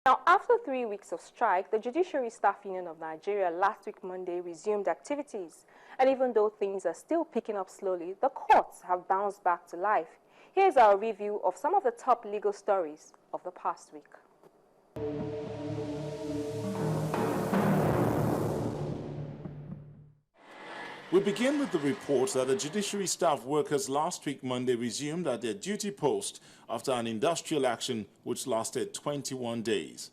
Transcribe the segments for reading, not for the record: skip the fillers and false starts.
Now, after 3 weeks of strike, the Judiciary Staff Union of Nigeria last week Monday resumed activities. And even though things are still picking up slowly, the courts have bounced back to life. Here's our review of some of the top legal stories of the past week. We begin with the report that the judiciary staff workers last week Monday resumed at their duty post after an industrial action which lasted 21 days.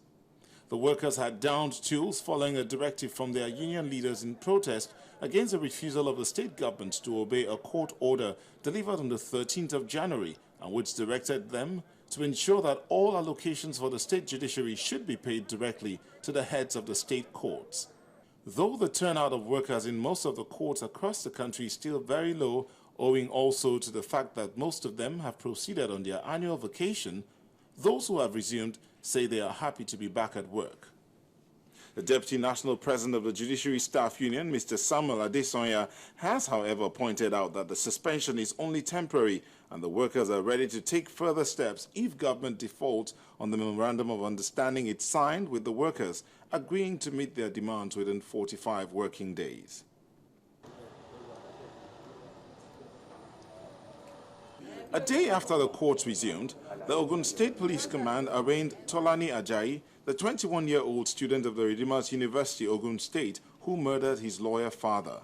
The workers had downed tools following a directive from their union leaders in protest against the refusal of the state government to obey a court order delivered on the 13th of January and which directed them to ensure that all allocations for the state judiciary should be paid directly to the heads of the state courts. Though the turnout of workers in most of the courts across the country is still very low, owing also to the fact that most of them have proceeded on their annual vacation, those who have resumed say they are happy to be back at work. The Deputy National President of the Judiciary Staff Union, Mr. Samuel Adesanya, has, however, pointed out that the suspension is only temporary and the workers are ready to take further steps if government defaults on the Memorandum of Understanding it signed with the workers, agreeing to meet their demands within 45 working days. A day after the courts resumed, the Ogun State Police Command arraigned Tolani Ajayi, the 21-year-old student of the Redeemers University, Ogun State, who murdered his lawyer father.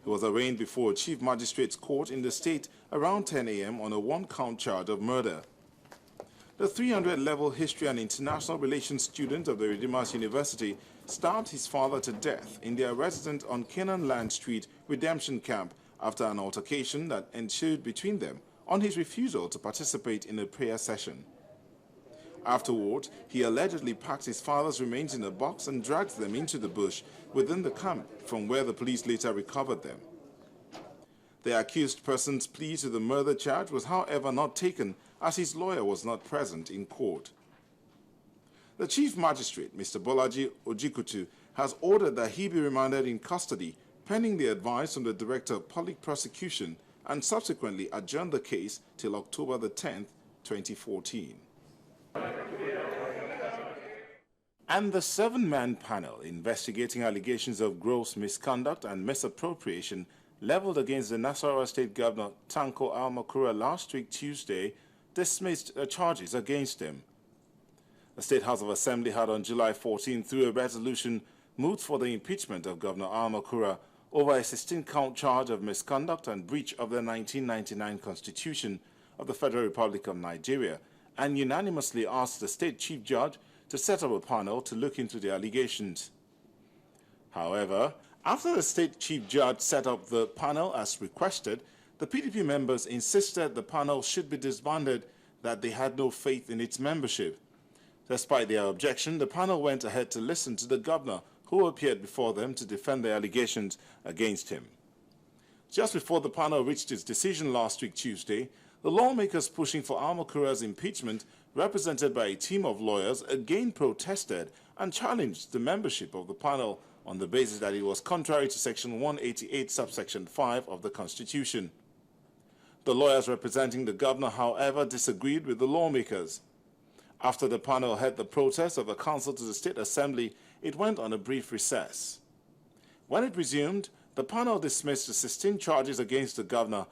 He was arraigned before a Chief Magistrate's Court in the state around 10 a.m. on a one-count charge of murder. The 300-level History and International Relations student of the Redeemers University stabbed his father to death in their residence on Canaan Land Street Redemption Camp after an altercation that ensued between them on his refusal to participate in a prayer session. Afterward, he allegedly packed his father's remains in a box and dragged them into the bush within the camp, from where the police later recovered them. The accused person's plea to the murder charge was, however, not taken as his lawyer was not present in court. The Chief Magistrate, Mr. Bolaji Ojikutu, has ordered that he be remanded in custody pending the advice from the Director of Public Prosecution and subsequently adjourned the case till October the 10th, 2014. And the 7-man panel investigating allegations of gross misconduct and misappropriation leveled against the Nasarawa State Governor Tanko Almakura last week Tuesday dismissed the charges against him. The State House of Assembly had on July 14 through a resolution moved for the impeachment of Governor Almakura over a 16-count charge of misconduct and breach of the 1999 Constitution of the Federal Republic of Nigeria, and unanimously asked the State Chief Judge to set up a panel to look into the allegations. However, after the State Chief Judge set up the panel as requested, the PDP members insisted the panel should be disbanded, that they had no faith in its membership. Despite their objection, the panel went ahead to listen to the governor, who appeared before them to defend the allegations against him. Just before the panel reached its decision last week Tuesday, the lawmakers pushing for Almakura's impeachment, represented by a team of lawyers, again protested and challenged the membership of the panel on the basis that it was contrary to Section 188, subsection 5 of the Constitution. The lawyers representing the governor, however, disagreed with the lawmakers. After the panel heard the protest of the counsel to the State Assembly, it went on a brief recess. When it resumed, the panel dismissed the 16 charges against the governor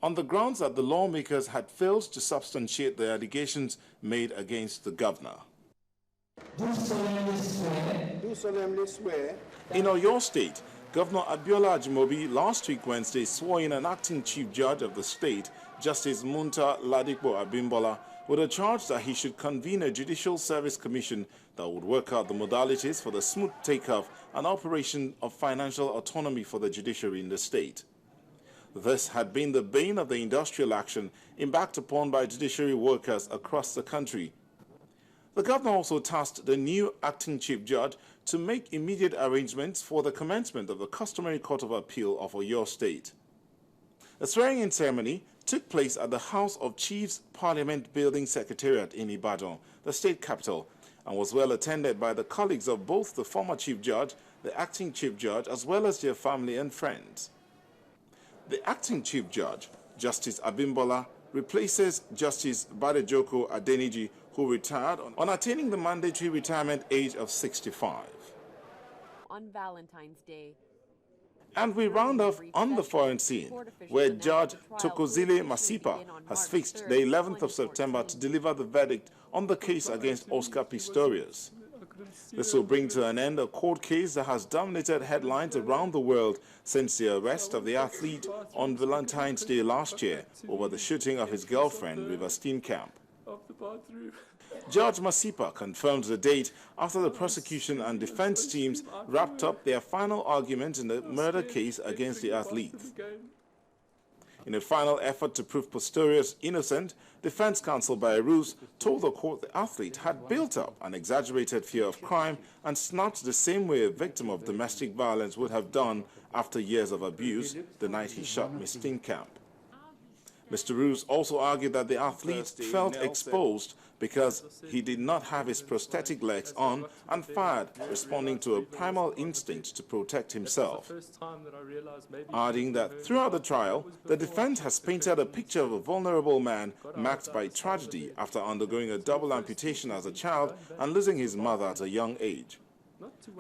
on the grounds that the lawmakers had failed to substantiate the allegations made against the governor. Do solemnly swear. In Oyo State, Governor Abiola Ajimobi last week Wednesday swore in an acting chief judge of the state, Justice Munta Ladipo Abimbola, with a charge that he should convene a judicial service commission that would work out the modalities for the smooth takeoff and operation of financial autonomy for the judiciary in the state. This had been the bane of the industrial action embarked upon by judiciary workers across the country. The governor also tasked the new acting chief judge to make immediate arrangements for the commencement of the customary Court of Appeal of Oyo State. The swearing-in ceremony took place at the House of Chiefs Parliament Building Secretariat in Ibadan, the state capital, and was well attended by the colleagues of both the former chief judge, the acting chief judge, as well as their family and friends. The acting chief judge, Justice Abimbola, replaces Justice Badejoko Adeniji, who retired on attaining the mandatory retirement age of 65. On Valentine's Day. And we round off on the foreign scene, where Judge Thokozile Masipa has fixed the 11th of September to deliver the verdict on the case against Oscar Pistorius. This will bring to an end a court case that has dominated headlines around the world since the arrest of the athlete on Valentine's Day last year over the shooting of his girlfriend, River Steenkamp. Judge Masipa confirmed the date after the prosecution and defense teams wrapped up their final argument in the murder case against the athlete. In a final effort to prove Pistorius innocent, defense counsel Bayrous told the court the athlete had built up an exaggerated fear of crime and snatched the same way a victim of domestic violence would have done after years of abuse the night he shot Miss Steenkamp. Mr. Roos also argued that the athlete felt exposed because he did not have his prosthetic legs on and fired, responding to a primal instinct to protect himself. Adding that throughout the trial, the defense has painted a picture of a vulnerable man marked by tragedy after undergoing a double amputation as a child and losing his mother at a young age.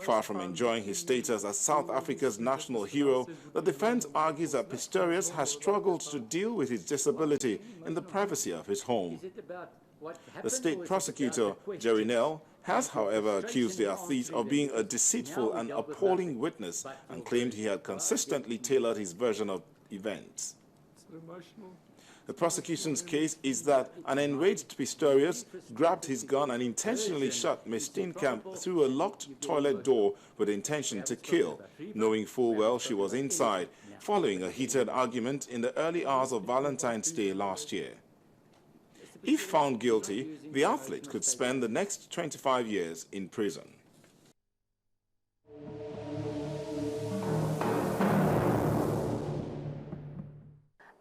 Far from enjoying his status as South Africa's national hero, the defense argues that Pistorius has struggled to deal with his disability in the privacy of his home. The state prosecutor, Jerry Nell, has, however, accused the athlete of being a deceitful and appalling witness and claimed he had consistently tailored his version of events. The prosecution's case is that an enraged Pistorius grabbed his gun and intentionally shot Miss Steenkamp through a locked toilet door with intention to kill, knowing full well she was inside, following a heated argument in the early hours of Valentine's Day last year. If found guilty, the athlete could spend the next 25 years in prison.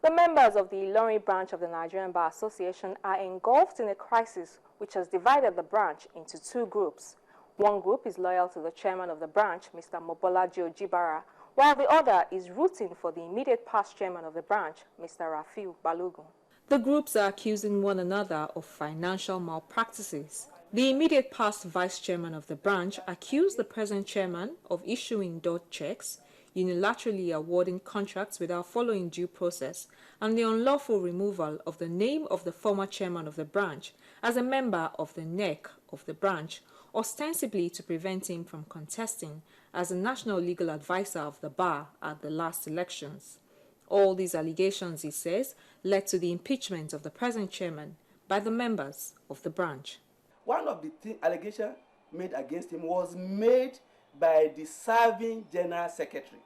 The members of the Ilorin branch of the Nigerian Bar Association are engulfed in a crisis which has divided the branch into two groups. One group is loyal to the chairman of the branch, Mr. Mobolaji Ojibara, while the other is rooting for the immediate past chairman of the branch, Mr. Rafiu Balogun. The groups are accusing one another of financial malpractices. The immediate past vice chairman of the branch accused the present chairman of issuing dot checks, unilaterally awarding contracts without following due process, and the unlawful removal of the name of the former chairman of the branch as a member of the NEC of the branch, ostensibly to prevent him from contesting as a national legal advisor of the bar at the last elections. All these allegations, he says, led to the impeachment of the present chairman by the members of the branch. One of the allegations made against him was made by the serving general secretary.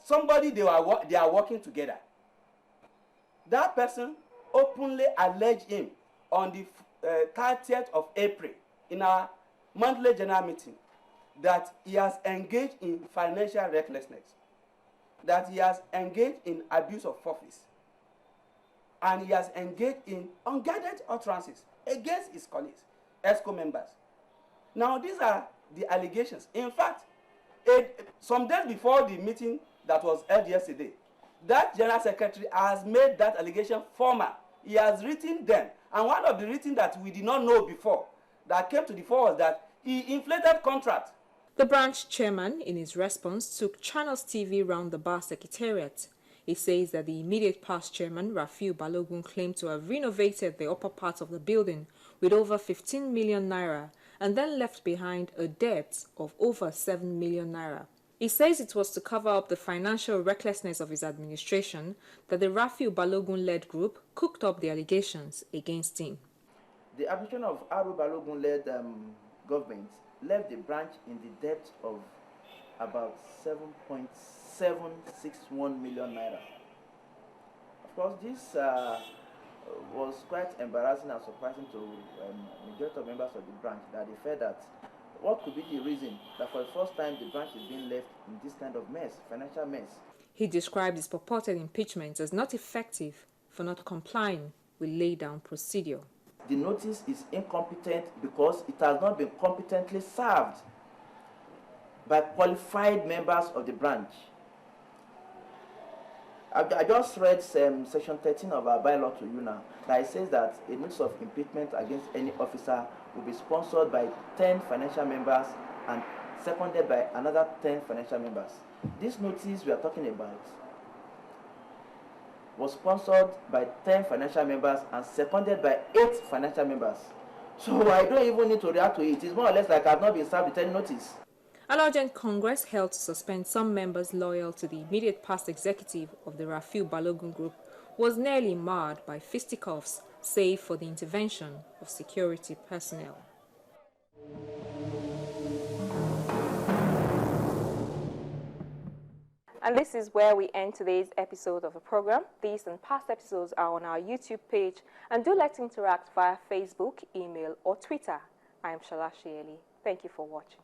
Somebody they are working together. That person openly alleged him on the 30th of April in our monthly general meeting that he has engaged in financial recklessness, that he has engaged in abuse of office, and he has engaged in unguided utterances against his colleagues, ESCO members. Now these are the allegations. In fact, some days before the meeting that was held yesterday, that general secretary has made that allegation formal. He has written them, and one of the written that we did not know before that came to the fore was that he inflated contracts. The branch chairman, in his response, took Channels TV round the bar secretariat. He says that the immediate past chairman, Rafiu Balogun, claimed to have renovated the upper part of the building with over 15 million naira and then left behind a debt of over 7 million naira. He says it was to cover up the financial recklessness of his administration that the Rafiu Balogun-led group cooked up the allegations against him. The administration of Aru Balogun-led government left the branch in the debt of about 7.761 million naira. Of course, this was quite embarrassing and surprising to majority of members of the branch, that they felt that what could be the reason that for the first time the branch is being left in this kind of mess, financial mess. He described his purported impeachment as not effective for not complying with laid-down procedure. The notice is incompetent because it has not been competently served by qualified members of the branch. I just read section 13 of our bylaw to you now. That it says that a notice of impeachment against any officer will be sponsored by 10 financial members and seconded by another 10 financial members. This notice we are talking about was sponsored by 10 financial members and seconded by 8 financial members. So I don't even need to react to it. It's more or less like I've not been served with any notice. An urgent Congress held to suspend some members loyal to the immediate past executive of the Rafiu Balogun Group was nearly marred by fisticuffs, save for the intervention of security personnel. And this is where we end today's episode of the program. These and past episodes are on our YouTube page, and do let's interact via Facebook, email, or Twitter. I am Shola Shieli. Thank you for watching.